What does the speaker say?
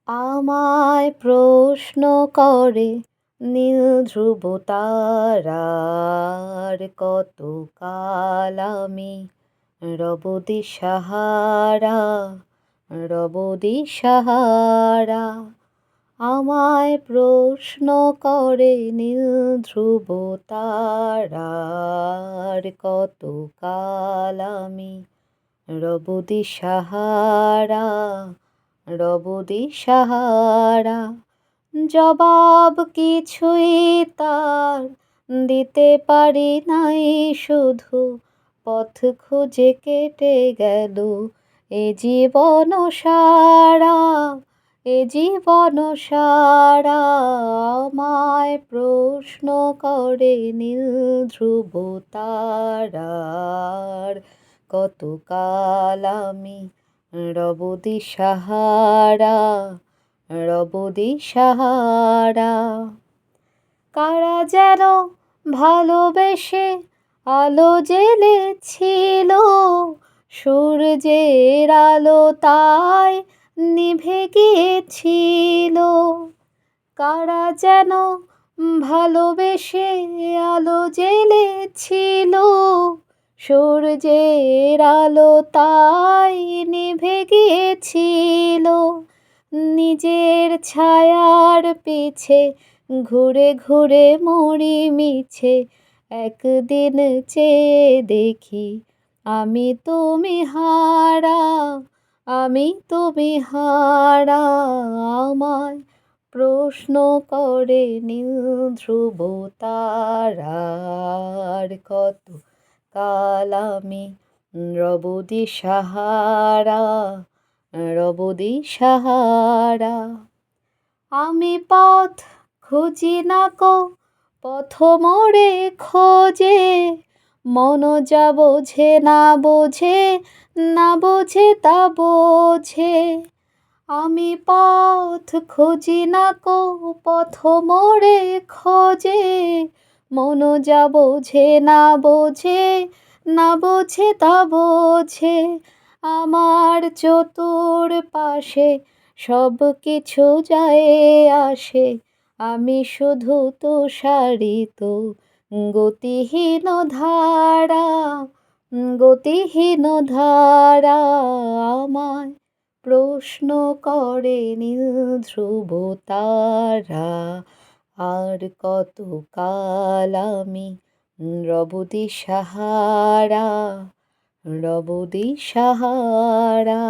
আমায় প্রশ্ন করে নীল ধ্রুব তারার কতকাল আমি রব দিশাহারা, রব দিশাহারা। আমায় প্রশ্ন করে নীল ধ্রুব তারার কতকাল আমি রব দিশাহারা, রব দিশাহারা। জবাব কিছুই তার দিতে পারি নাই, শুধু পথ খুঁজে কেটে গেল এ জীবন সারা, এ জীবন সারা। আমায় প্রশ্ন করে নীল ধ্রুব তারার কতকাল আমি রব দিশাহারা, রব দিশাহারা। কারা যেন ভালোবেসে আলো জ্বেলেছিল, সূর্যের আলো তাই নিভে গিয়েছিল। কারা যেন ভালোবেসে আলো জ্বেলেছিল, সূর্যের আলো তাই নিভে গিয়েছিল। নিজের ছায়ার পিছে ঘুরে ঘুরে মরি মিছে, একদিন চেয়ে দেখি আমি তুমি হারা, আমি তুমি হারা। আমায় প্রশ্ন করে নীল ধ্রুব তারার কত কাল আমি রব দিশাহারা, রব দিশাহারা। আমি পথ খুঁজি না কো পথ মোড়ে খোঁজে, মন যা বোঝে না বোঝে, না বোঝে তা বোঝে। আমি পথ খুঁজি না কো পথ মোড়ে খোঁজে, মন যা বোঝে না বোঝে, না বোঝে তা বোঝে। আমার চতুর পাশে সব কিছু যায় আসে, আমি শুধু তুষারিত গতিহীন ধারা, গতিহীন ধারা। আমায় প্রশ্ন করে নীল ধ্রুব তারা আর কতকাল আমি রব দিশাহারা, রব দিশাহারা।